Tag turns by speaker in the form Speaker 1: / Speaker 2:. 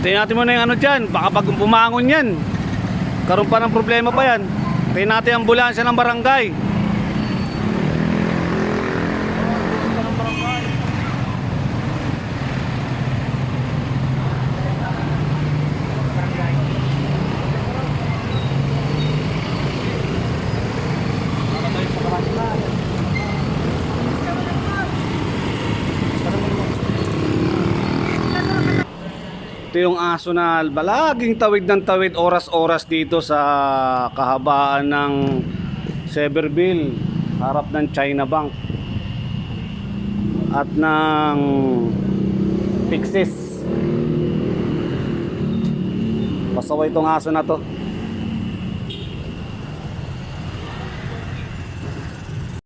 Speaker 1: Tingnan natin muna yung ano dyan. Baka pag bumangon yan, karoon pa ng problema pa yan. Tingnan natin ang ambulansya ng barangay. Ito yung aso na balaging tawid ng tawid oras-oras dito sa kahabaan ng Severville, harap ng China Bank at ng Pixis. Pasaway itong aso na to.